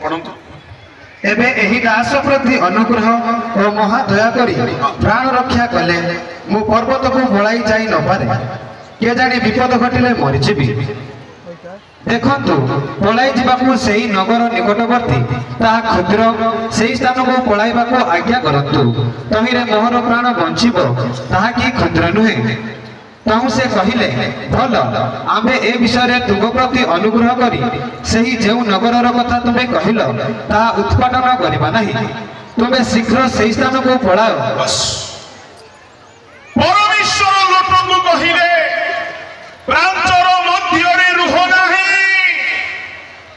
पढ़ंतु एबे एही दास प्रति अनुग्रह और महादया करी प्राण रक्षा कले मु पर्वत को बलाई जाई न पारे के जाने विपद घटिले मरिजिबी देखंतु पलाई जिबाकू सेही नगर निकटवर्ती ता क्षुद्र सेही स्थान को पलाइबाकू आज्ञा करंतु तहिरे मोहर प्राण बंचिबो ताहा कि क्षुद्र नुहे ताहु से कहिले भल आमे ए विषय तुम प्रति अनुग्रह करी सेही जेउ नगरर कथा तुमे कहिलो ता उत्पादन करिबा नाही तुमे शीघ्र सेही स्थान को पळाओ बस परमेश्वर लोटंगु कहिले प्रांतर मध्य रे रुह नाही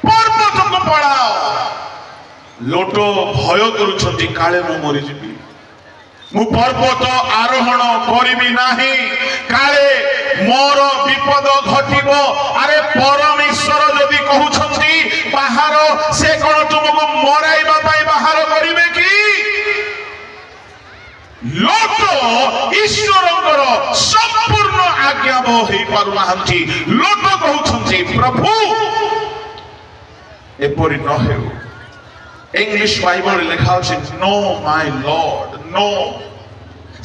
पर्वत को पळाओ लोटो भय करूछंती काळे मु मरि जिबी मु पर्वत आरोहण करिबी नाही काले मोर विपद घटिबो अरे परमेश्वर जदि कहउछंती बाहर से कोन तुमको मराइबा पई बाहर करिवे की लोट ईश्वरंकर संपूर्ण आज्ञा बो हेई पारु नाहंती लोट कहउछंती प्रभु एपरि न हेउ इंग्लिश बाइबल लिखा अछि नो माय लॉर्ड नो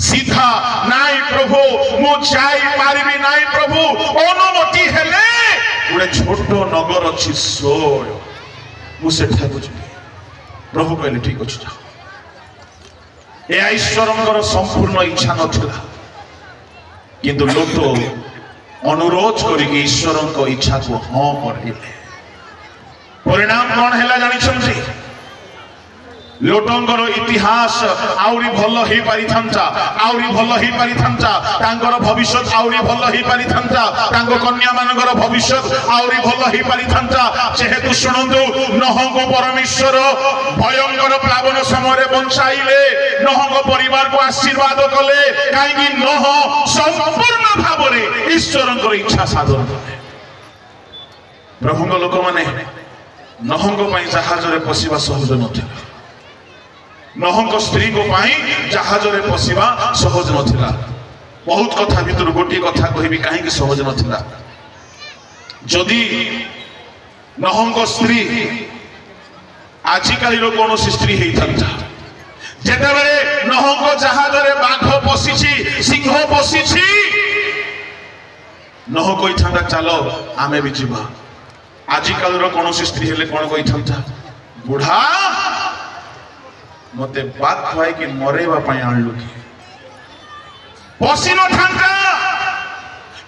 सीधा नाई प्रभु मु जाई पारिबी नाई प्रभु अनुमति हेले गुडे छोटो नगर अछि सोय मु सेठा बुझबी प्रभु कहले ठीक अछि जाओ ए ईश्वरंकर संपूर्ण इच्छा नथिला किंतु लोटो अनुरोध करिके ईश्वरंक इच्छा को हां करले परिणाम कोन हैला जानि छथि लोटंगर इतिहास आउरी भल हे पारि थांता आउरी भल हे पारि थांता तांकर भविष्य आउरी भल हे पारि थांता तांको कन्या मानकर भविष्य आउरी भल हे पारि थांता जेहेतु सुनंतु नहंगो परमेश्वर भयंकर प्लावन समय बंचाइले नहंगो परिवार को आशीर्वाद कले काई कि नह संपूर्ण भाव रे ईश्वरंकर इच्छा साधन कले प्रभुଙ୍କ लोक माने नहंगो पई जहाज रे पसिबा सहज नथिला नहंग स्त्री को पाई जहाज रे पसिबा सहज नथिला बहुत कथा भितर गोटी कथा कहिबी काहे कि सहज नथिला जदि नहंग स्त्री आजि काली रो कोनो स्त्री हेई थांता जेते बेले नहंग जहाज रे बाघ पसिछि सिंह पसिछि नह कोइ थांता चलो आमे भी जिबा आजि काली रो कोनो स्त्री हेले कोन कोइ थांता बुढ़ा मते बात खुआई कि मरेबा पई आणलु कि पसिनो थांता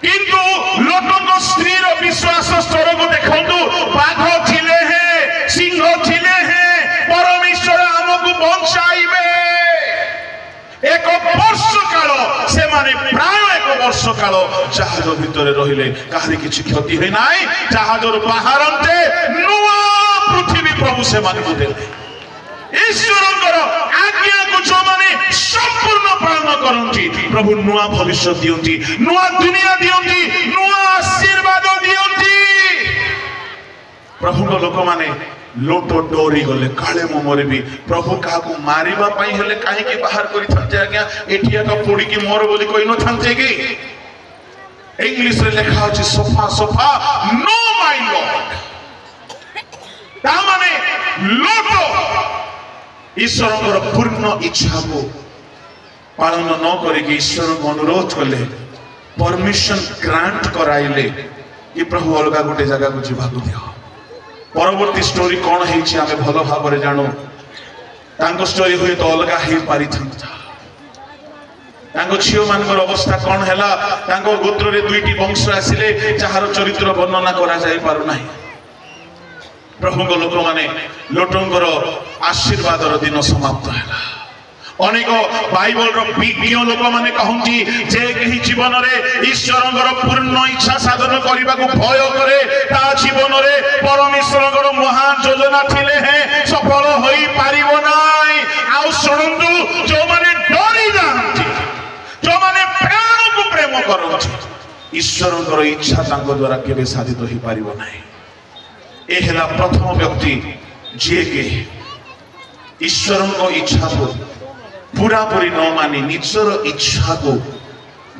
किंतु लोटको स्त्री रो विश्वास स्तर को देखंतु बाघ थिले हे सिंह थिले हे परमेश्वर हमकु बंचाइबे एक वर्ष काल से माने प्राय एक वर्ष काल जहाज भितर रहिले काहरी किछि क्षति होई नाही जहाजर बाहरंते नुआ पृथ्वी प्रभु से माने को देले ईश्वरंकर आज्ञा को जो माने संपूर्ण पालन करंती प्रभु नुआ भविष्य दियंती नुआ दुनिया दियंती नुआ आशीर्वाद दियंती प्रभु को लोक माने लोटो डोरी गले काले मो मरबी प्रभु का को मारिबा पई हेले काहे के बाहर करि थांते आज्ञा एठिया का पोड़ी की मोर बोली कोइ न थांते की इंग्लिश रे लिखा अछि sofa sofa no my lord ता माने लोटो ईश्वर पूर्ण इच्छा को पालन न करके ईश्वर को अनुरोध कले परमिशन ग्रांट कराइले कि प्रभु अलग गोटे जगह को जीवा दियो परवर्ती स्टोरी कौन है आमे भल भाव रे जानो तांको स्टोरी हुए तो अलग हे पारि थांता तांको छियो मानकर अवस्था कौन हैला तांको गोत्र रे दुईटी वंश आसिले जहार चरित्र वर्णना करा जाय पारु नाही प्रभु को लोक माने लोटंगर आशीर्वाद दिन समाप्त है अनेक बाइबल रो विज्ञ लोक माने कहंती जे कहि जीवन रे ईश्वरंगर पूर्ण इच्छा साधन करबा को भय करे ता जीवन रे परमेश्वरंगर महान योजना थिले है सफल होई पारिबो नाही आ सुनंदु जो माने डरी जानती जो माने प्राण को प्रेम करंती ईश्वरंगर इच्छा तांको द्वारा केबे साधित होई पारिबो नाही ए हेला प्रथम व्यक्ति जे के ईश्वर को इच्छा को पूरा पूरी न मानी निजर इच्छा को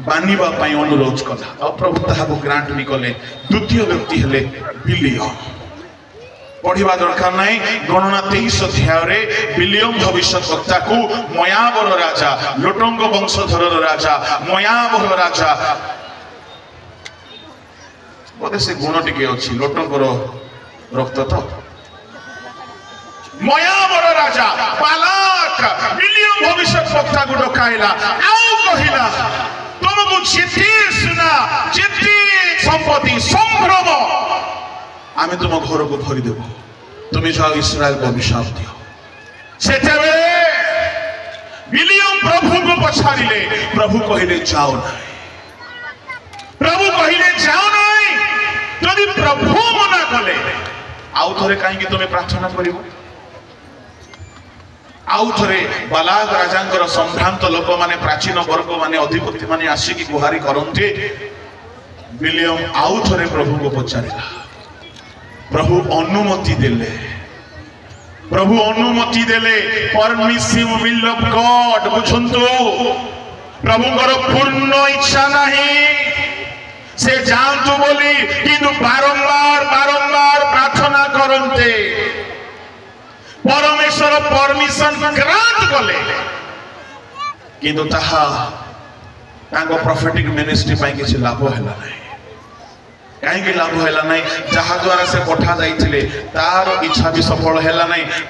बानिबा पई अनुरोध कला और प्रभु ताहा को ग्रांट भी कले द्वितीय व्यक्ति हेले बिलियम पढ़ा दरकार नहीं। गणना 23 अध्याय विलियम भविष्य वक्ता को मयावर राजा लोटंग वंशधर राजा मयावर राजा बोधे से गुण टिके अच्छी लोटंगर रक्त तो मयावर राजा पालाक विलियम भविष्य वक्ता को डकाइला आउ कहिला तुमको चिट्ठी सुना चिट्ठी संपत्ति संभ्रम आमे तुम घर को भरी देव तुम जाओ इस्राएल को अभिशाप दियो से विलियम प्रभु को पछाड़िले प्रभु कहले जाओ ना प्रभु कहले जाओ ना यदि प्रभु मना कले आउ थरे कहीं तुम्हें प्रार्थना करिवो आउ थरे बालाक राजांकर संभ्रांत लोक माने प्राचीन वर्ग माने अधिपति माने आसिकी गुहारी करंते विलियम आउ थरे प्रभु को पछाड़िला प्रभु अनुमति देले परमिसिव विल ऑफ गॉड बुझंतु प्रभुଙ୍କର पूर्ण इच्छा नहीं से जानतु बोली किंतु बारंबार प्रार्थना करते परमेश्वर परमिशन ग्रांट कले किंतु ताहा तांको प्रोफेटिक मिनिस्ट्री पाई किछि लाभ हैला नहीं कहीं लाभ है जहा द्वारा से पठा जाइए तार इच्छा भी सफल है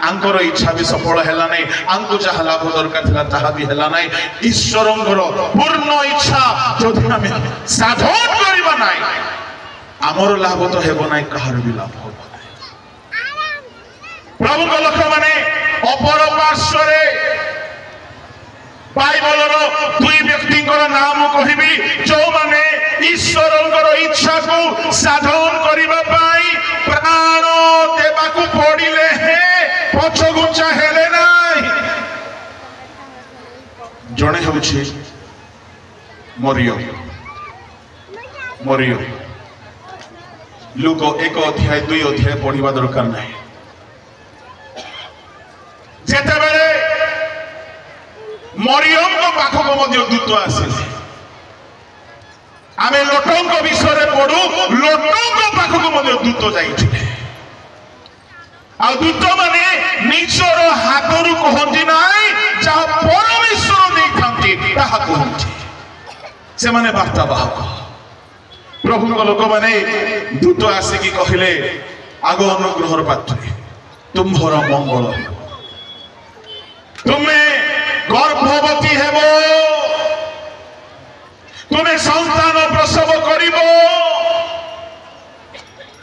आंकर इच्छा भी सफल है आंको जहाँ लाभ दरकार था ताहा भी है ईश्वर पूर्ण इच्छा जो आम साधन करबा ना आमर लाभ तो हेब ना कहार भी लाभ हो प्रभु लोक मैंने अपर पार्श्व बाइबल दुई व्यक्ति नाम कहबी जो माने ईश्वर इच्छा को साधन करने प्राण देवा पड़े पछगुंचा हेले ना जड़े हूँ मरियम लूक 1 अध्याय 2 अध्याय पढ़ा दरकार नहीं जेतेबेले मरियम को पाखक दूत आसिले आमे लोटंक विषय पढ़ू लोटंक पाखक दूत जाइए दूत माने निजर हाथ कहती ना जहाँ परमेश्वर नहीं कहती से माने वार्तावाहक प्रभु लोक मैंने दूत आसिकी कहले आग अनुग्रहर पात्र तुम्हार मंगल तुम्हें गर्भवती हेब तुम्हें संतान प्रसव करिब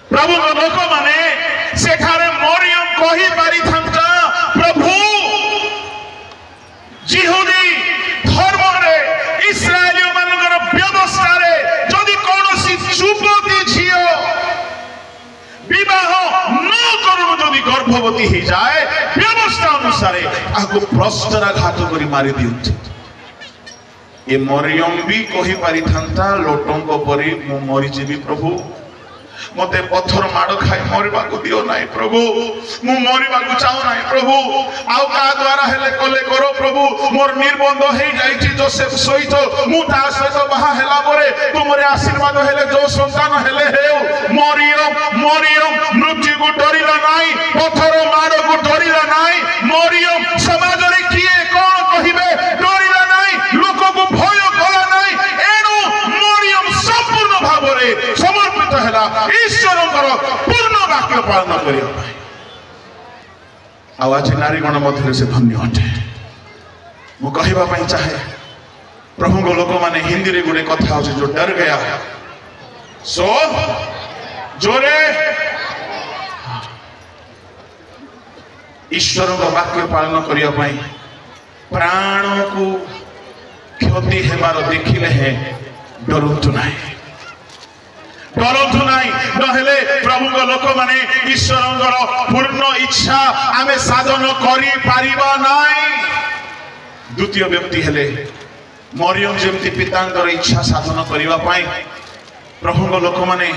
प्रभु लोक माने सेठारे मरियम कहि पारि थांता प्रभु जिहुदी धर्म रे इस्राएली मानकर व्यवस्था रे जदि कोनोसी युवती झियो विवाह न करू जदि गर्भवती हो जाए व्यवस्था अनुसार आपको प्रस्तराघात करी मारी दिउछि ये मरियम भी कही पारि थांता लोटंक परी मु मरी जीवी प्रभु मते पत्थर माड़ खाई मरवा को दियो ना प्रभु मु मरवा को चाहू ना प्रभु आउ का द्वारा हेले कले करो प्रभु मोर निर्बंध हे जाईछि जोसेफ सहित मु ता सहित बाहा हेला परे तुमरे आशीर्वाद हेले जो संतान हेले हेउ मरियम मृत्यु को डरिला नाही पत्थर माड़ को डरिला नाही मरियम समाज रे किए कोन कहिबे डरिला नाही लोक को भय कला नाही एनु मरियम संपूर्ण भाव रे समर्पित हैला ईश्वर पूर्ण वाक्य पालन करियो आज नारीगण मध्य से धन्य अटे मु कहवा चाहे प्रभु को लोक माने हिंदी रे गुडे कथा हो जो डर गया सो जोरे ईश्वर का वाक्य पालन करियो प्राण को क्षति हेबार देखिले है डरंतु नहीं डरंतु नहीं नहेले प्रभु को लोक माने ईश्वर पूर्ण इच्छा आमे साधन करी पारिबा नाही द्वितीय व्यक्ति हेले मरियम जेमती पितांकर इच्छा साधन करिबा पाई प्रभु को लोक माने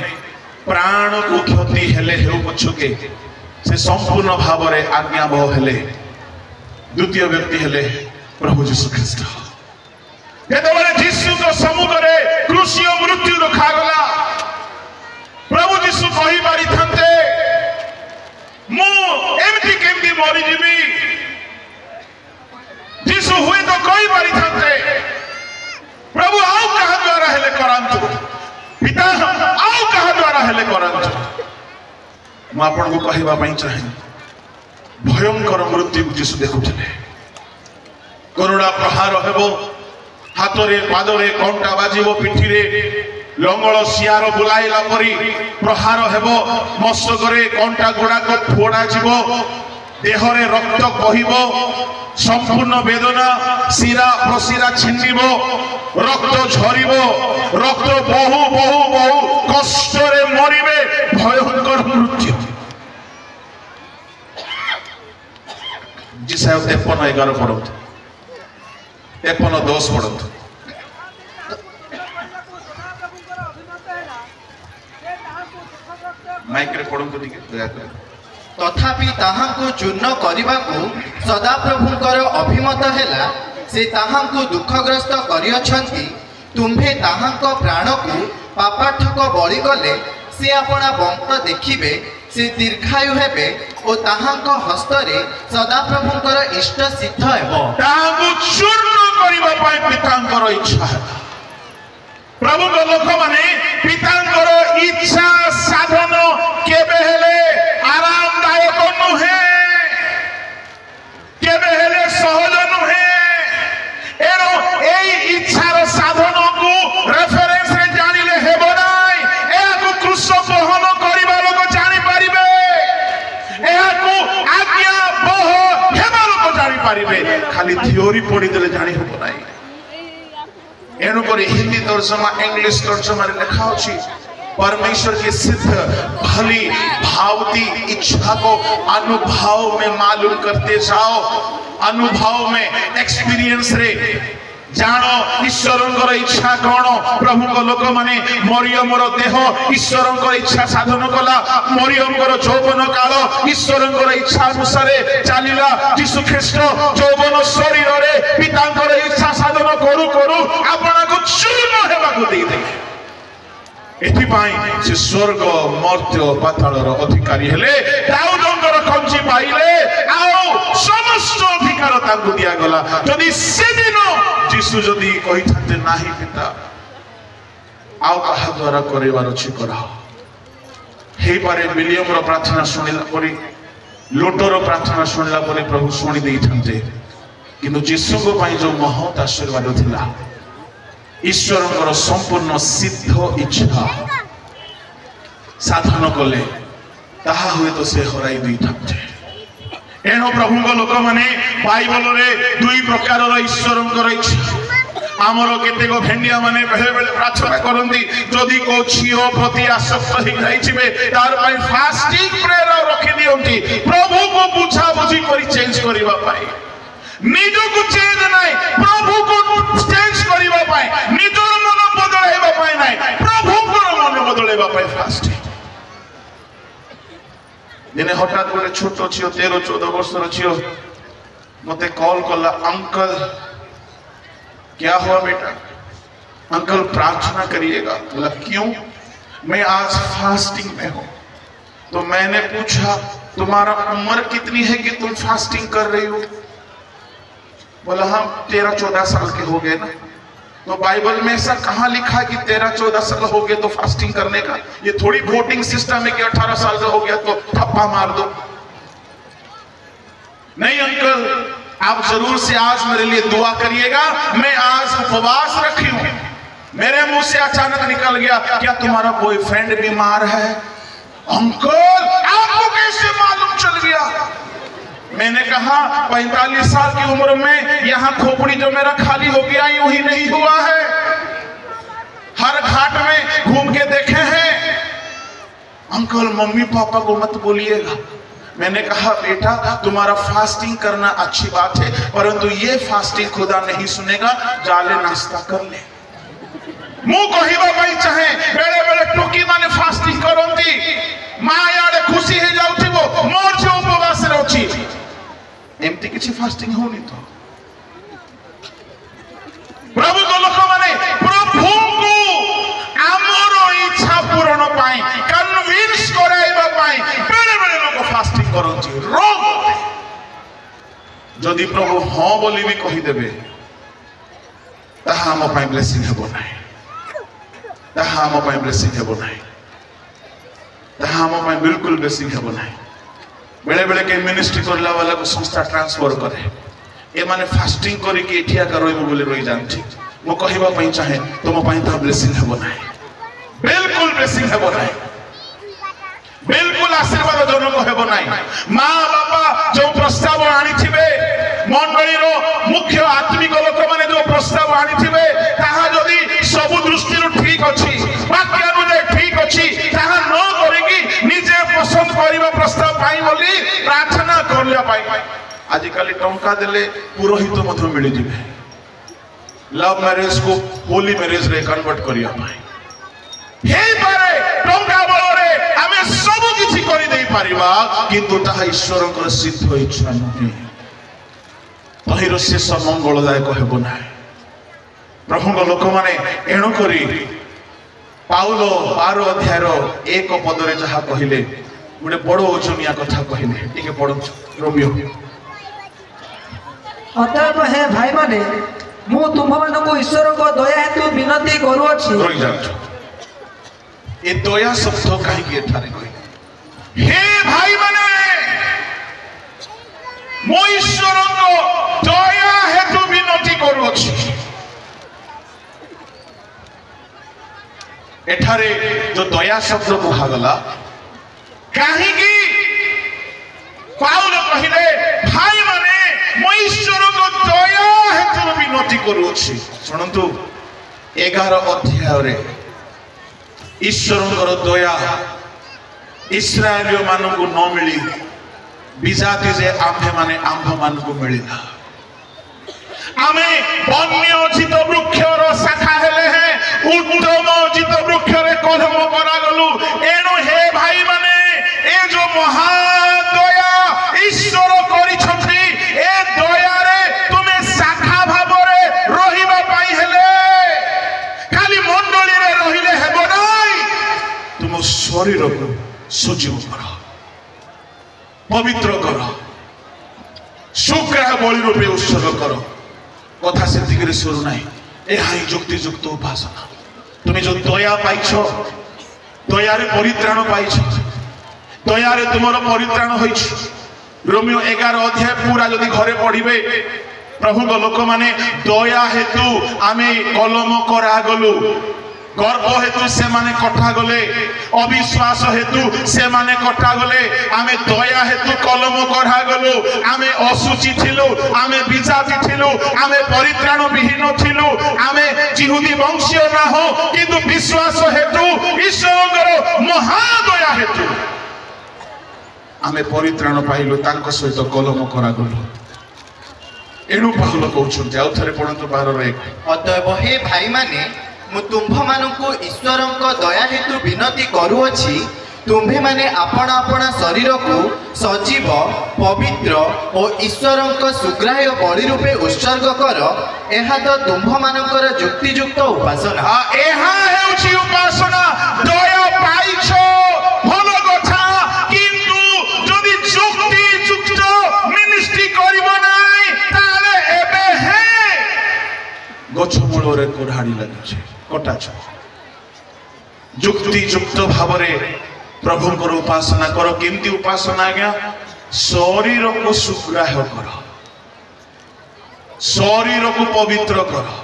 प्राण को क्षति हेले हेउ पछके से संपूर्ण भाव रे आज्ञाबह हेले द्वितीय व्यक्ति हेले प्रभु यीशु ख्रीष्ट जेतेबेले यीशु को समुद्र रे क्रूसीय मृत्यु रखा गला प्रभु यीशु कही पारि थांते आपको कहवाई चाहे भयंकर मृत्यु जीशु देखुले करुणा प्रहार हेबो हाथरे पादरे कंटा बाजिबो पिठीरे लंगल सियार बुलाइला परी प्रहार हेबो मस्तकरे कंटा गुड़ाक फोड़ा जीवो देहरे रक्त बहिबो संपूर्ण वेदना शिरा प्रशिरा छिन्निबो रक्त झरिबो रक्त बहु बहु बहु कष्टरे मरिबे भयंकर मृत्यु जिसा 53:11 पढ़त 53:10 पढ़त माइक रे पढ़त टिके दया कर तथापि ताहांको चूर्ण करिबाकू सदाप्रभुंकर अभिमत हैला से ताहांको दुखग्रस्त करियछंती तुम्भे ताहांको प्राणकू पापाठक बळी गले से आपणा बंश देखिबे से दीर्घायु हेबे ओ ताहांको हस्तरे सदाप्रभुंकर इष्ट सिद्ध हेबो ताहांको चूर्ण करिबा पई पितांकर इच्छा है प्रभु को लोक माने पितांकर इच्छा साधन केबे हेले आरामदायक नुहे केबे हेले सहज नुहे एनो एई इच्छार साधन को रेफरेंस रे जानिले हेबो नाय एहाकु क्रूस बहन करिबा लोक जानि परिबे एहाकु आज्ञा बह हेबा लोक जानि परिबे खाली थ्योरी पढि देले जानि हेबो नाय एणुक हिंदी तर्जमा इंग्लिश तर्जमा लिखा अछि परमेश्वर की सिद्ध भली भावती इच्छा को अनुभव में मालूम करते जाओ अनुभव में एक्सपीरियंस रे जानो ईश्वरंकर इच्छा कौन प्रभु को लोक माने मरियमर देह ईश्वरंकर इच्छा साधन कला मरियमर यौवन काल ईश्वरंकर इच्छा अनुसार चलिला यीशु ख्रीष्ट यौवन शरीर रे पितांकर इच्छा साधन करू करू आपना को चूर्ण हेबा को देई दे एथिपाई से स्वर्ग मर्त्य पातालर अधिकारी हेले दाऊदंकर कंची पाइले आउ समस्त अधिकार तांकु दिया गला जदि से दिन जीशु जदि कहि थाते नाही पिता आउ कहा द्वारा करेवार अछि कराओ हे पारे विलियम रो प्रार्थना सुनिला परी लोटर प्रार्थना सुनिला परी प्रभु सुनि देई थाते किंतु जीशु को पई जो महत आशीर्वाद थिला ईश्वर संपूर्ण सिद्ध इच्छा साधन कले ताहा हुए तो से हराई दी थाते एनो प्रभु लोक माने बाइबल रे दुई प्रकार ईश्वर इच्छा आमर केतेक भेंडिया माने बेले बेले प्रार्थना करंती जदि को छियो प्रति आसक्त हो जाइछिबे तार पई फास्टिंग प्रेयर रखि दियंती प्रभु को बुझा बुझी करी चेंज करिबा पाई निजो को चेंज नाही प्रभु को चेंज करिबा पाई निजोर मन बदलाइबा पाई नाही प्रभु को मन बदलाइबा पाई फास्टिंग दिने हठात गोटे छोट छियो 13-14 वर्षर छियो मते कॉल कला अंकल क्या हुआ बेटा अंकल प्रार्थना करिएगा बोला क्यों मैं आज फास्टिंग में हूं तो मैंने पूछा तुम्हारा उम्र कितनी है कि तुम फास्टिंग कर रही हो बोला हम 13-14 साल के हो गए ना तो बाइबल में ऐसा कहां लिखा है कि 13-14 साल हो गए तो फास्टिंग करने का ये थोड़ी वोटिंग सिस्टम है कि 18 साल से हो गया तो थप्पा मार दो नहीं अंकल आप जरूर से आज मेरे लिए दुआ करिएगा मैं आज उपवास रखी हूं मेरे मुंह से अचानक निकल गया क्या तुम्हारा बॉयफ्रेंड बीमार है अंकल आपको कैसे मालूम चल गया मैंने कहा 45 साल की उम्र में यहाँ खोपड़ी जो मेरा खाली हो गया यूं ही नहीं हुआ है हर घाट में घूम के देखे हैं अंकल मम्मी पापा को मत बोलिएगा मैंने कहा बेटा तुम्हारा फास्टिंग करना अच्छी बात है परंतु ये फास्टिंग खुदा नहीं सुनेगा जाले नाश्ता कर ले मु कहवा पाई चाहे बेले बेले टोकी माने फास्टिंग करंती मां याडे खुशी हे जाउथिबो मोर जे उपवास रे अछि एमती किसी फास्टिंग होनी तो प्रभु को लोक माने प्रभु को आमर इच्छा पूर्ण पाई कन्विंस कराइबा पाई बेले बेले लोक फास्टिंग करंती रोग जदि प्रभु हां बोली भी कहि देबे ताहा हम पाई ब्लेसिंग हेबो नाही ताहा हम पाई ब्लेसिंग हेबो नाही ताहा हम पे बिल्कुल बेसी हेबो नाही बेले बेले के मिनिस्ट्री करला वाला को संस्था ट्रांसफर करे ए माने फास्टिंग करी के एठिया का रोइबो बोले रोइ जानथि मो कहिबा पई चाहे तुम पई त ब्लेसिंग हेबो नाही बिल्कुल ब्लेसिंग हेबो नाही बिल्कुल आशीर्वाद जनक हेबो नाही मां बापा जो प्रस्ताव आनी थिबे मंडली रो मुख्य आत्मिक लोक माने जो प्रस्ताव आनी थिबे ताहा जदी सब दृष्टि रो ठीक अछि वाक्य अनुसार ठीक अछि ताहा न करिकि निजे पसंद करिबा प्रस्ताव पाई बोली प्रार्थना करलिया पाई आज काली टंका देले पुरोहित मध्य मिली जिवे लव मैरिज को होली मैरिज रे कन्वर्ट करिया पाई हे पारे टंका बलरे हमें सब किछि करि देई परिबा किंतु ताहा ईश्वरकर सिद्ध इच्छा नहीं तहिर शेष मंगलदायक हेबो नाही प्रभु लोक माने एणु करी पाउलो 12 अध्यायर 1 पदरे जहा कहिले गुडे बड़ो ओजनिया कथा कहिले टिके पढु रोमियो अतएव हे भाई माने मु तुम मानको ईश्वर को दया हेतु विनती करू अछि रोइ जाछ ए दया शब्द काहे के ठारे कहि हे भाई माने मो ईश्वर को दया हेतु विनती करू अछि एठारे जो दया शब्द कहागला काहे की पाउल कहिले भाई माने मो ईश्वर को दया हेतु विनती करू अछि सुनंतु 11 अध्याय रे ईश्वरଙ୍କର दया इस्राएलियो मानकु न मिली बिजाति जे आम्भे माने आम्भ मानकु मिलिला आमे वन्य जित वृक्षर शाखा हेले है उत्तम जित वृक्ष रे कलम करा गलु एनो हे भाई माने ए जो महादया ईश्वर करि छथि ए दया रे तुमे शाखा भाव रे रहिबा पाई हेले खाली मंडली रे रहिले हेबो नै तुम शरीर को सजीव कर पवित्र कर शुक्र बलि रूपे उत्सर्ग कर कथा से शुरू ना यही युक्ति युक्त उपासना तुम जो दया पाइछ दया रे परित्राण पाइछ दया रे तुमर परित्राण होइछ रोमियो 11 अध्याय पूरा जदि घरे पढ़िबे प्रभु को लोक माने दया हेतु आमे कलम करा गलु गर्भ हेतु से माने कटा गले अविश्वास हेतु से माने कटा गले आमे दया हेतु कलम करा गलु आमे असुचि थिलु आमे विजाति थिलु आमे परित्राण विहीन थिलु आमे जिहुदी वंशीय ना हो किंतु विश्वास हेतु ईश्वरकर महादया हेतु आमे परित्राण पाइलु तांको सहित कलम करा गलु एनु पाउल कहउछन आउ थरे पढंतु 12:1 अतएव हे भाई माने मु तुम्भ मानकु ईश्वरंक दया हेतु विनती करूअछि तुम्भे माने आपण आपण शरीर को सजीव पवित्र और ईश्वरंक सुग्राह्य बलि रूपे उत्सर्ग कर एहा तो तुम्भ मानकर युक्तियुक्त उपासना एहा हेउछि उपासना दया पाइछो भलो कथा किंतु जदि युक्तियुक्त मिनिस्ट्री करिबो नै ताले एबे हे गछ मूल रे कोढ़ाड़ी लागिछे कटा छ युक्तियुक्त भाव रे प्रभु को उपासना करो केमती उपासना आज्ञा शरीर को सुग्राह्य कर शरीर को पवित्र कर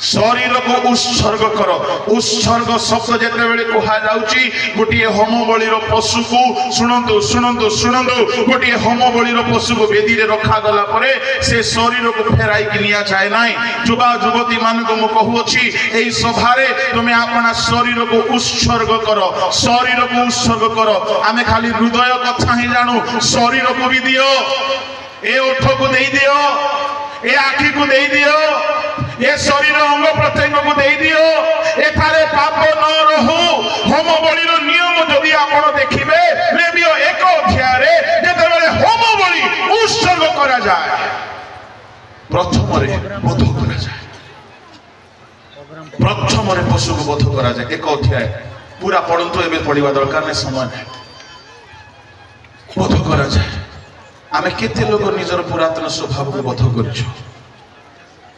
शरीर को उत्सर्ग कर उत्सर्ग शब्द जेते बेले कहा जाउची गोटिए होम बलिर पशु को सुनंतु सुनंतु सुनंतु गोटिए होम बलिर पशु को वेदी रे रखा गला परे से शरीर को फेराई कि निया जाए नाही युवा युवती मान को मु कहू अछि एई सभा रे तुमे आपना शरीर को उत्सर्ग करो शरीर को उत्सर्ग करो आमे खाली हृदय कथा ही जानू शरीर को भी दियो ए ओठ को देई दियो ए आखि को देई दियो ये शरीर अंग प्रत्यंग को दे दियो एथारे पाप न रहू होम बलिर नियम जदि आपण देखिबे लेबियो 1 अध्याय रे जेते बेले होम बलि उत्सर्ग करा जाए प्रथम रे बध करा जाए प्रथम रे पशु को बध करा जाए 1 अध्याय पूरा पढंतु एबे पढिबा दरकार नै समय नै बध करा जाए आमे केते लोग निजर पुरातन स्वभाव को बध करछु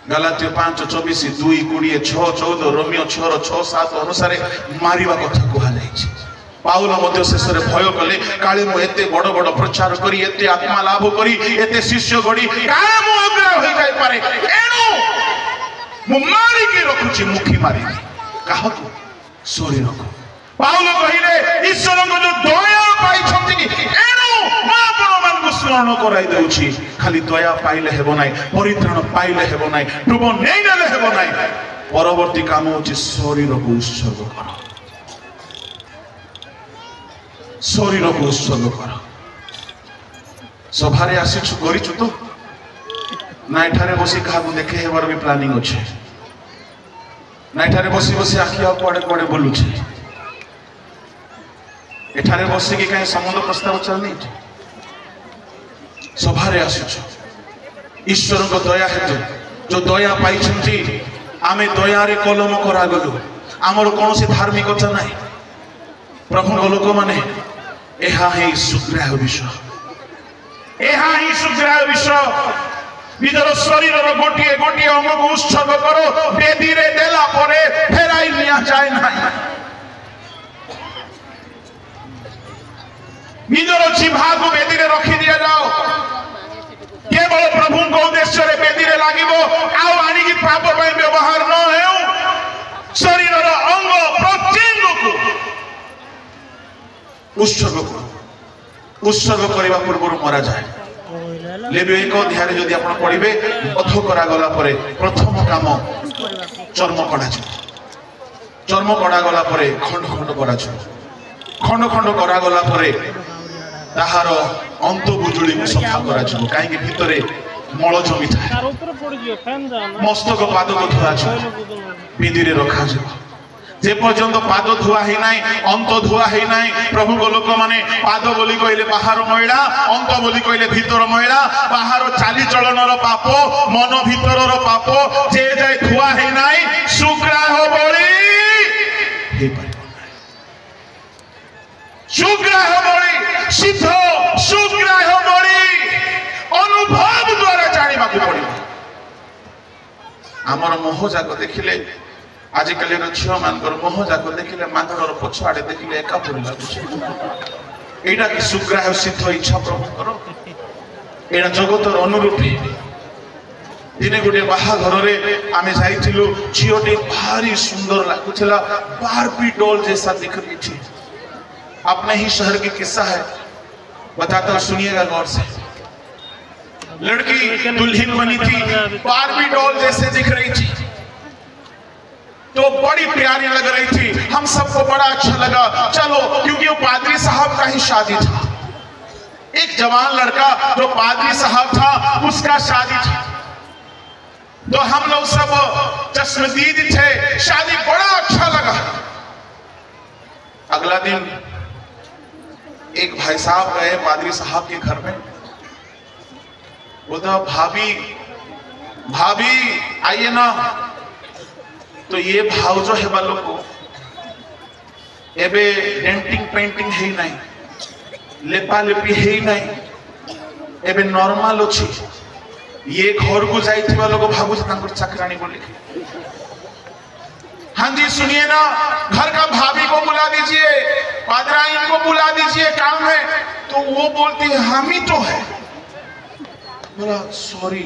गलातियो 5:24 2:20 6:14 रोमियो 6:6-7 अनुसार मारिबा कथा कहा जाइछि पाउल मध्य शेष में भय कले काले मु एते बड़ बड़ प्रचार करी एते आत्मा लाभ करी एते शिष्य गढ़ी काले मु अग्रह हो जाई पारे एनु मु मारी के रखुची मुखी मारी काहकु शरीर को पाउल कहिले ईश्वर को जो दया पाई छथि एनु मु आपन मन को स्मरण कराई देउची खाली दया पाइले हेबो नाही परित्राण पाइले हेबो नाही डुबो नै नेले हेबो नाही परवर्ती काम होची शरीर को उत्सर्ग करो शरीर को उत्सर्ग कर सभारे आसीछु करिछु तो ना एठारे बसी कहा देखे हेबार भी प्लानिंग अच्छे ना एठारे बसी बसी आखि आ कुआडे कुआडे बोलुछे एठारे बसी के कहीं संबंध प्रस्ताव चलनी सभारे आसीछु ईश्वर को दया हेतु जो दया पाई छंती आमे दया रे कलम करा गलु आमर कौन सी धार्मिकता नहीं प्रभु लोक माने एहा ही सुग्राह विषय एहा ही सुग्राह विषय निजर शरीर रो गोटिए गोटिए अंग को उत्सर्ग करो बेदी रे देला परे फेराई निया जाए नहीं निजर जिह्वा को बेदी रे रखी दिया जाओ केवल प्रभु को उद्देश्य रे बेदी रे लागिबो आउ आनी की पाप पे व्यवहार न हेउ शरीर रो अंग प्रत्यंग को उत्सर्ग करने पूर्व मरा जाए लेबे एक अध्याय यदि आपण पढ़िबे अथ करा गला परे प्रथम काम चर्म कड़ा चर्म कड़ा गला परे खंड खंड करा खंड खंड करा गला परे ताहार अंत बुजुली को सफा करा कहीं भितरे मल जमी था मस्तक पाद को धुआ विधि रे रखा जे पर्यंत पाद धुआ ही नाई अंत धुआ ही नाई प्रभु को लोक माने पाद बोली कहले बाहर मैला अंत बोली कहले भीतर मैला बाहर चाली चलन रो पाप मन भीतर रो पाप जे जाय धुआ ही नाई सुग्राह बोली हे परिबो सुग्राह बोली सिद्ध सुग्राह बोली अनुभव द्वारा जानिबा को पड़िबो हमर मोह जाक देखिले आजिकल झील मान मोह जाक देखिले मांदर पछ आड़े देखिले एका परि लगुच एटा कि सुग्राह सिद्ध इच्छा प्रभुकर एटा जगतर अनुरूपी दिने गोटे बाहाघर में आम जाइलु झीटे भारी सुंदर लगुला बार्बी डॉल जैसा दिख रही थी अपने ही शहर की किस्सा है बताता हूं सुनिएगा गौर से लड़की दुल्हन बनी थी बार्बी डॉल जैसे दिख रही थी तो बड़ी प्यारी लग रही थी हम सबको बड़ा अच्छा लगा चलो क्योंकि वो पादरी साहब का ही शादी था एक जवान लड़का जो पादरी साहब था उसका शादी था तो हम लोग सब चश्मदीद थे शादी बड़ा अच्छा लगा अगला दिन एक भाई साहब गए पादरी साहब के घर में बोला भाभी भाभी आइए ना तो ये भाव जो है वालों को एबे डेंटिंग पेंटिंग है नहीं लेपा लेपी है नहीं एबे नॉर्मल अच्छी ये घर को जाई वालों को भावु चाकरानी बोले हाँ जी सुनिए ना घर का भाभी को बुला दीजिए पादराइन को बुला दीजिए काम है तो वो बोलती है हम ही तो है बोला सॉरी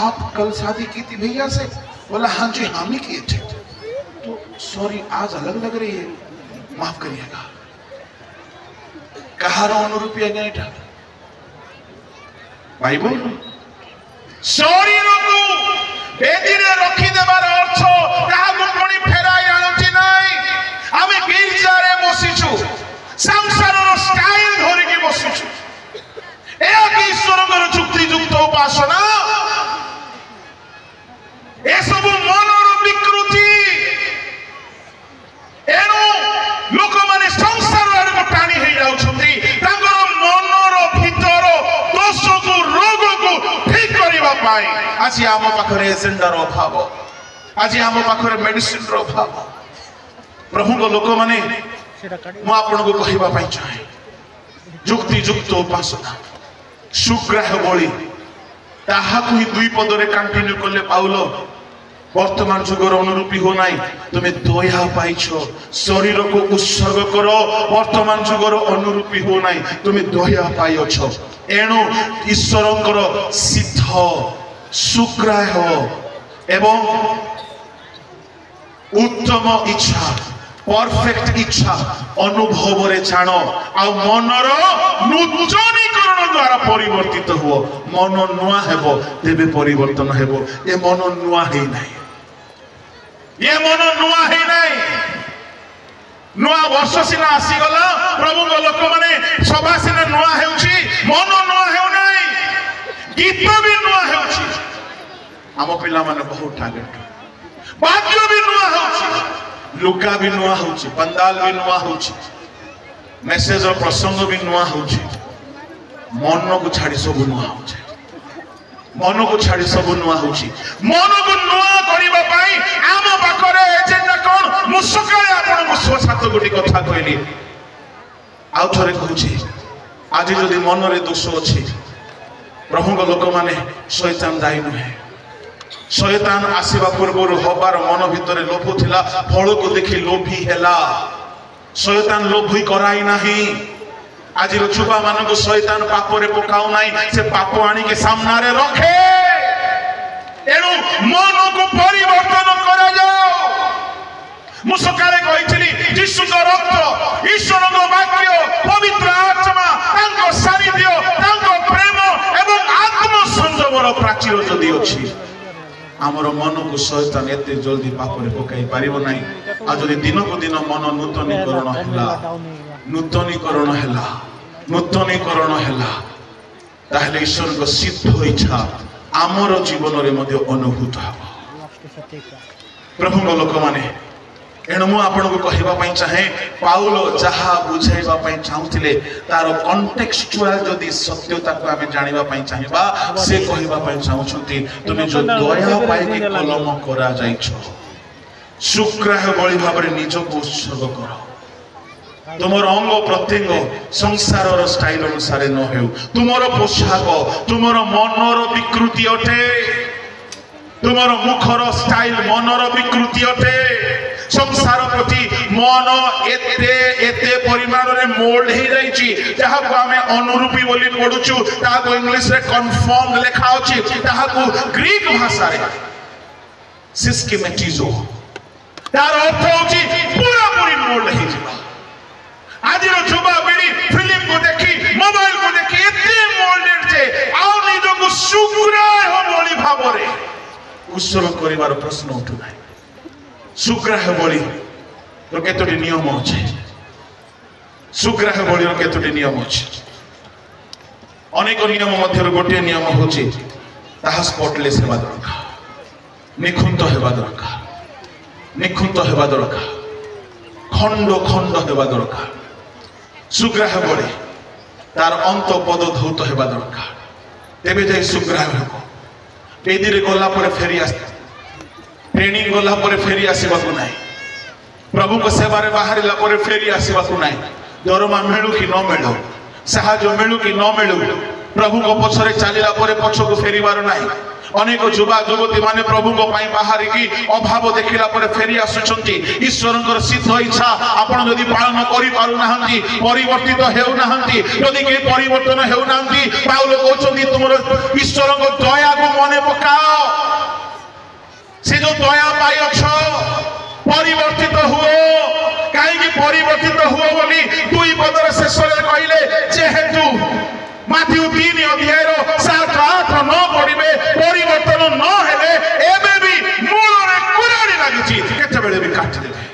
आप कल शादी की थी भैया से बोला हाँ जी हम ही किए थे तो सॉरी आज अलग लग रही है माफ करिएगा कहार अनुरूपी है बाइबल सॉरी नको बेदी रे रखी देबार अर्थ कहा गुणी फेराई आनुची नाही आमे गिरजा रे बसिछु संसार रो स्टाइल धरि के बसिछु एक ईश्वर को चुक्ति युक्त उपासना ए सब मनर विकृति एनु लोक माने संसार आड़ को टाणी हे जाउछंती तांगर मनर भीतर दोष को रोग को ठीक करबा पाई आज आम पाखरे एजेंडार अभाव आज आम पाखरे मेडिसिन रो अभाव प्रभु को लोक माने मु आपन को कहबा पाई चाहे युक्ति युक्त उपासना सुग्राह बळी ताहा को ही दुई पदरे कंटिन्यू करले पाउलो वर्तमान जुगर अनुरूपी हो नाई तुम्हें दया पाइछ शरीर को उत्सर्ग कर वर्तमान जुगर अनुरूपी हो नाई तुम्हें दया पाइछ एणु ईश्वरंकर सिद्ध सुग्राह्य एवं उत्तम इच्छा परफेक्ट इच्छा अनुभव रे जान आ मनर नूतनीकरण द्वारा परिवर्तित हो मन नुआ हेबो तेबे परिवर्तन हेबो ए मन नुआ हे नाही ये मन नुआ हे नाही नुआ वर्ष सिना आसी गला प्रभु लोक माने सभा सिना नुआ हेउची मन नुआ हेउ नाही गीत भी नुआ हेउची आम पिला माने बहुत टार्गेट वाद्य भी नुआ हेउची लुगा भी नुआ होची पंडाल भी नुआ होची मेसेज और प्रसंग भी नुआ होची मन को छाड़ी सब नुआ होची मन को छाड़ी सब नुआ होची मन को नुआ करिबा पई आम पाखरे एजेंडा कोन मु सकाळे आपन को 6-7 गोटी कथा कहली आ थरे कहूची आज जदी मन रे दोष अछि प्रभु को लोक माने शैतान दाई नुहे शैतान आसीबा पूर्व हबार मन भितर लोभ थिला फल को देखि लोभी हेला शैतान लोभी कराई नाही आज युवा मान को शैतान पाप रे पकाउ नाही से पाप आनी के सामना रे रखे एनु मन को परिवर्तन करा जाओ मु सकाळे कहितली यीशु को रक्त ईश्वर को वाक्य पवित्र आत्मा तांको सानिध्य तांको प्रेम एवं आत्म संजोगर प्राचीर जदी अछि आमर मन को शैतान एते जल्दी पाप रे पकाई पारिबो नाही आ जदी दिन को दिन मन नूतनीकरण हैला ताहले ईश्वर को सिद्ध इच्छा आमर जीवन रे मध्ये अनुभूत हबो प्रभु लोक माने एणु मु आपन को कहिबा पई चाहे पाउल जहा बुझाइबा पई चाहुथिले तार कॉन्टेक्स्चुअल जदी सत्यता को हमें जानिबा पई चाहिबा से कहिबा पई चाहुछंती तुमे जो दया पाई के कलम करा जाइछो सुग्राह्य बळी भाबरे निज को उत्सर्ग करो तुमर अंग प्रत्यंग संसार स्टाइल अनुसार न हेउ तुमर पोशाक तुमर मनर विकृति अटे तुमर मुखर स्टाइल मनर विकृति अटे संसार प्रति मन एते एते परिमाण रे मोल्ड हे जाईची जहा को हमें अनुरूपी बोली पढुछु ता को इंग्लिश रे कन्फर्म लिखा अछि ता को ग्रीक भाषा रे सिस्केमेटिजो तार अर्थ होची पूरा पूरी मोल्ड हे जिबा आज रो जुबा बेडी फिल्म को देखी मोबाइल को देखी एते मोल्डेड जे आउ निजो को सुग्राह्य बोली भाबरे उत्सर्ग करिवार प्रश्न उठु नाही सुग्राह्य बलि रो केतोटी नियम अछि सुग्राह्य बलि रो केतोटी नियम अछि अनेक नियम मध्य गोटे नियम होछि ताहा स्पॉटलेस हेबा दरकार निखुंत हेबा दरकार निखुंत हेबा दरकार खंड खंड हेबा दरकार सुग्राह्य बलि तार अंत पद धौत हेबा दरकार तेबे जाई सुग्राह्य हेबो बेदी रे गला पर फेरी आस्ते ट्रेनिंग गला पर फेरी आसीबा को नाही प्रभु को सेवा रे बाहरिला पर फेरी आसीबा को नाही दरमा मेळु कि न मेळु सहाय्य मेळु कि न मेळु प्रभु को पछरे चालिला पर पछ को फेरीबार नाही अनेक युवा युवती माने प्रभु को पाई बाहर की अभाव देखिला पर फेरी आसुचंती ईश्वरंकर सिद्ध इच्छा आपण जदी पालन करि पारु नाहंती परिवर्तित हेउ नाहंती जदी के परिवर्तन हेउ नाहंती पाउल कहउचंती तुमर ईश्वरंक दया को मने पकाओ से जो दया पाइछ परिवर्तित हुओ काई परिवर्तित हुओ बोली दुई पदर शेष रे कहिले जेहेतु माथ्यू 3 अध्याय रो 7-8 न पढिबे परिवर्तन न हेले एबे भी मूल रे कुराडी लागिछि केते बेले भी काटि देबे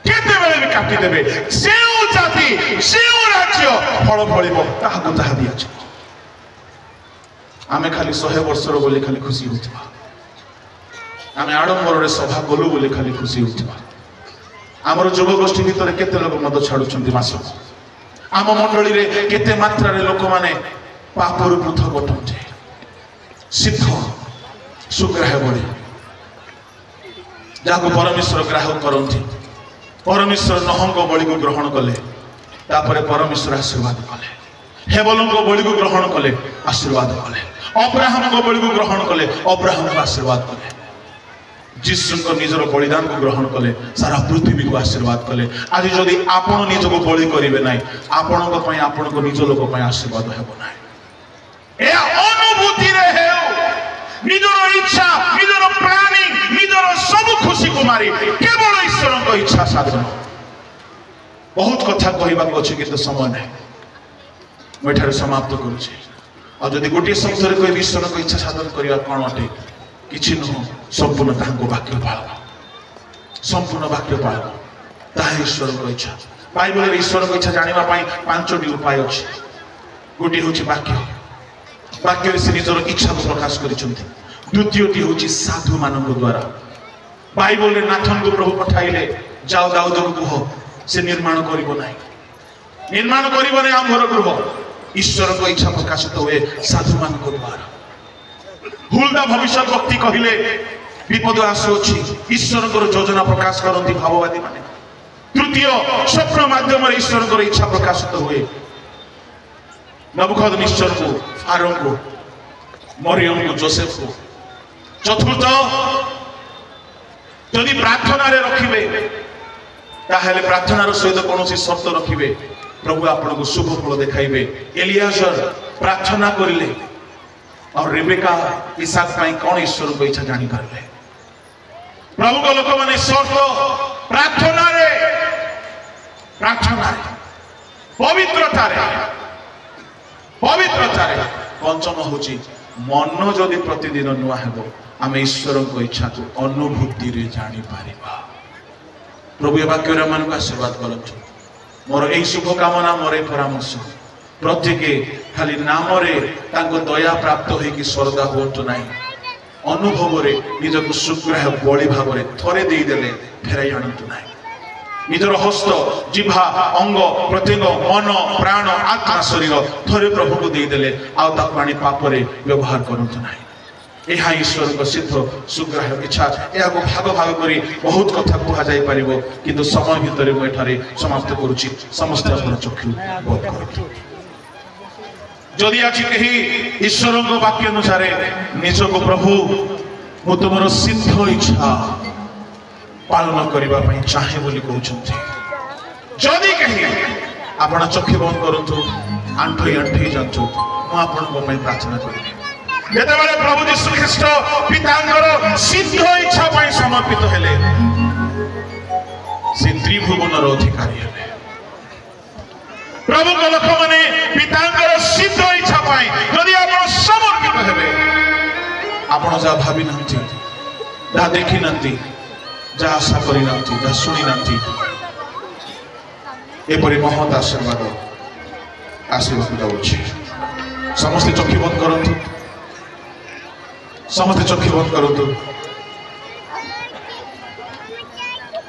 केते बेले भी काटि देबे सेउ जाति सेउ राज्य फल फळिबो ताहा को ताहा दियाछ आमे खाली 100 वर्ष रो बोली खाली खुशी होतबा आमे आडंबर रे सभा कलु बोली खाली खुशी होतबा हमर युव गोष्ठी भीतर केते लोक मद छाडुछंती मासो आम मंडली रे केते मात्रा रे लोक माने पापरु पृथक अटंते सिद्ध सुग्राह्य बलि जाको परमेश्वर ग्राह्य करंती परमेश्वर नहंग बलि को ग्रहण कले तापरे परमेश्वर आशीर्वाद कले हेबलंग बलि को ग्रहण कले आशीर्वाद कले अब्राहम को बलि को ग्रहण कले अब्राहम को आशीर्वाद कले जीशु निजर बलिदान को ग्रहण कले सारा पृथ्वी को आशीर्वाद कले। आज जदि आपण निज को बलि करेंगे ना आपण को निज लोक आशीर्वाद हेब ना अनुभूति निजर इच्छा निजर प्लानिंग निजर सब खुशी को मारी केवल ईश्वर इच्छा साधन। बहुत कथा कहवा अच्छे कि समय ना मुझे समाप्त करुचे और जदि गोटे शब्द कह ईश्वर को इच्छा साधन करवा कौन अटे किसी नुह संपूर्ण वाक्य पाल संपूर्ण वाक्य पाल ताहा ईश्वर को इच्छा। बाइबल ईश्वर को इच्छा जानापी 5टी उपाय अच्छे। गोटे हूँ वाक्य वाक्य से निजर इच्छा को प्रकाश कर। द्वितीयटी हूँ साधु मान द्वारा बाइबल नाथन को प्रभु पठाइले जाओ दाऊद को कह से निर्माण कर आंभर गृह। ईश्वर को इच्छा प्रकाशित हुए साधु मान द्वारा। हुलदा भविष्य वक्ति कहले विपद आसुची ईश्वर को योजना प्रकाश करती भाववादी माने। तृतीय स्वप्न माध्यम ईश्वर को इच्छा प्रकाशित हुए नबुकदनेस्सर को फारों को मरियम को जोसेफ को। चतुर्थ जदि प्रार्थना रखिबे ताहेले प्रार्थनार सहित कौन शर्त रखिबे प्रभु आपन को शुभ फल देखाइबे। एलियाजर प्रार्थना करिले और रेबेका इसहाक पाई कौन ईश्वर को इच्छा जानी पारे। प्रभु को लोक माने शर्त प्रार्थना रे पवित्रता रे। पंचम होची मन जदि प्रतिदिन नुआ हेबो आमे ईश्वर को इच्छा को अनुभूति रे जानी पारिबा। प्रभु ए वाक्य मान को आशीर्वाद करछु। मोर एई शुभ कामना मोर परामर्श प्रत्येक खाली नाम दया प्राप्त होगी स्वर्गा हूँ ना अनुभव निजक सुग्राह बड़ी भाव थे देदेले फेराई आणतु ना। निजर हस्त जिभा अंग प्रत्यंग मन प्राण आत्मा शरीर थे प्रभु को देदेले आनी पापरे व्यवहार करतु ना। यह ईश्वर को सिद्ध सुग्राह इच्छा यह भाग भाग कर बहुत कथा कहुपर किंतु समय भितर मुझे समाप्त करुच्ची। समस्त अपन चक्षु बंद कर। जदि आज कहीं ईश्वर को वाक्य अनुसार निज को प्रभु मु तुम सिद्ध इच्छा पालन करने चाहे बोली कहते जदि कहीं आप चक्षु बंद करूँ आंठई आंठई जातु मुझे प्रार्थना करी। जितेबाला प्रभु यीशु ख्रीष्ट पितांकर सिद्ध इच्छा समर्पित हेले से त्रिभुवनर अधिकारी हेले। प्रभु को लोक मैंने पितांकर सिद्ध इच्छा यदि आप समर्पित हेबे आप जहाँ भावी ना जहाँ देखी ना जहाँ आशा करना जहाँ शुणी ना एपरी महत आशीर्वाद आशीर्वाद जाऊँगी। समस्ते चक्षु बंद करूँ समस्ते चक्षु बंद करूँ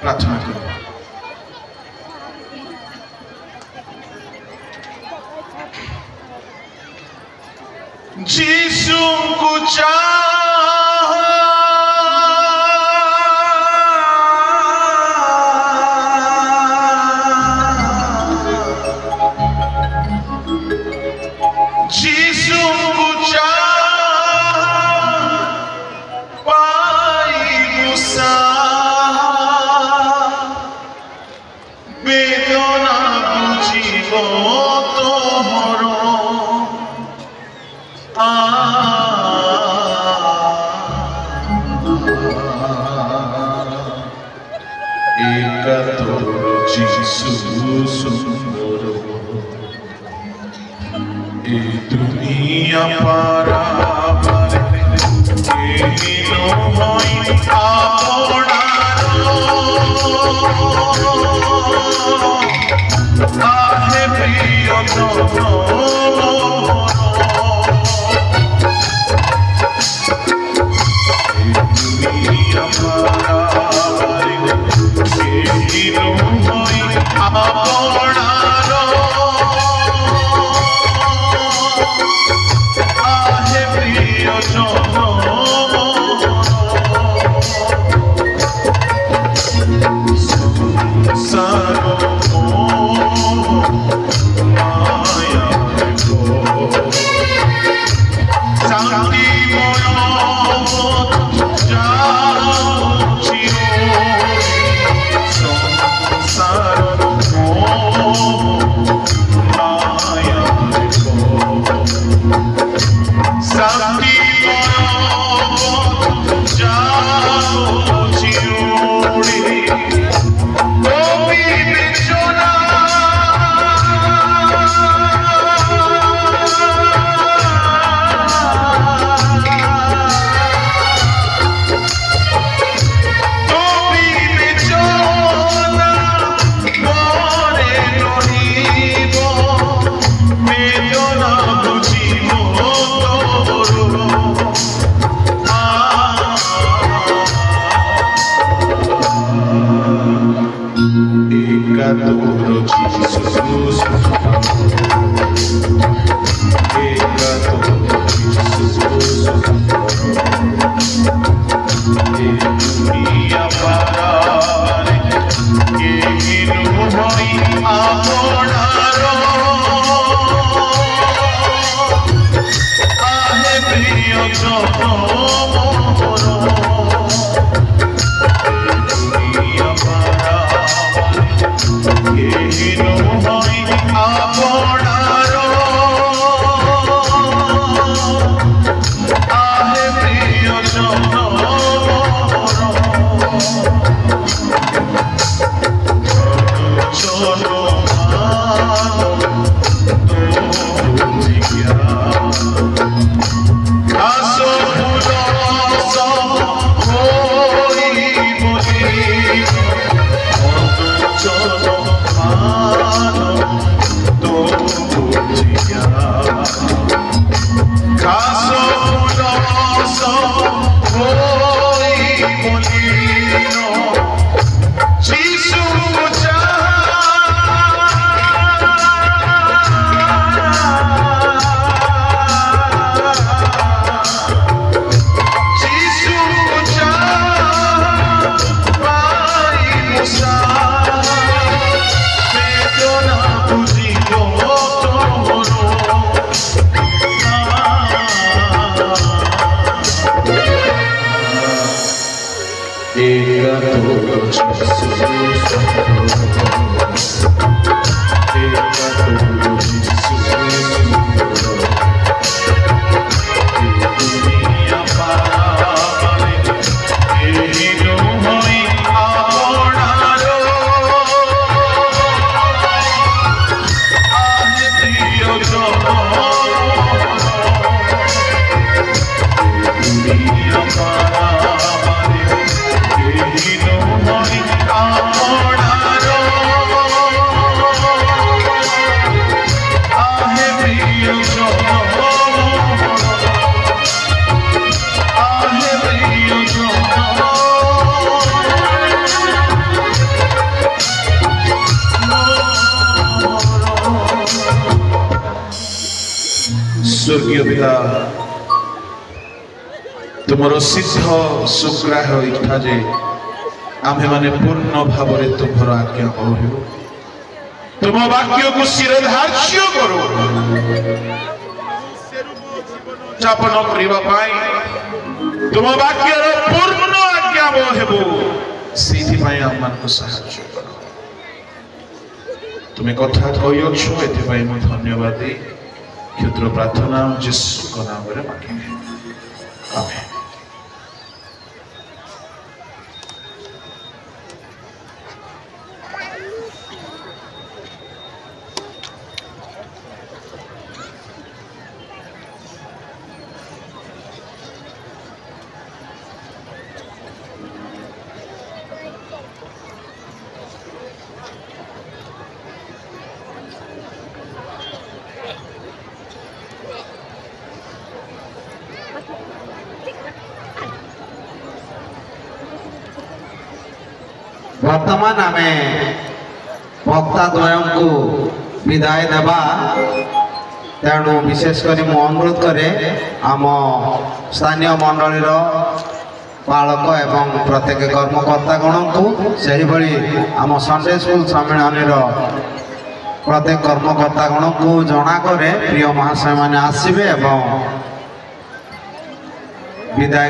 प्रार्थना करूँ। जीसु को जीसु को पाई गुस्सा वेदना बुझिब तोहर दुनिया पारा स्वर्गीय पिता तुमर सिद्ध सुग्राह इच्छा जे आमे माने पूर्ण भाव तुम्हार आज्ञा पालू तुम वाक्य को शिरोधार्य करो चापन करने तुम वाक्य पूर्ण आज्ञा हेबू से साहाय्य कर तुम्हें कथा कहीछु ए धन्यवाद दे क्षुद्र प्रार्थना यीशु का नाम रे मांगे आमेन। वर्तमान आमे वक्ता द्वय को विदाय देवा तेणु विशेषकर मु अनुरोध करे आम स्थानीय मंडलीर पालक एवं प्रत्येक कर्मकर्ता गण को सही भली आम संडे स्कूल सम्मेलन प्रत्येक कर्मकर्ता गण को जना करे प्रिय महाशय माने आसीबे एवं विदाय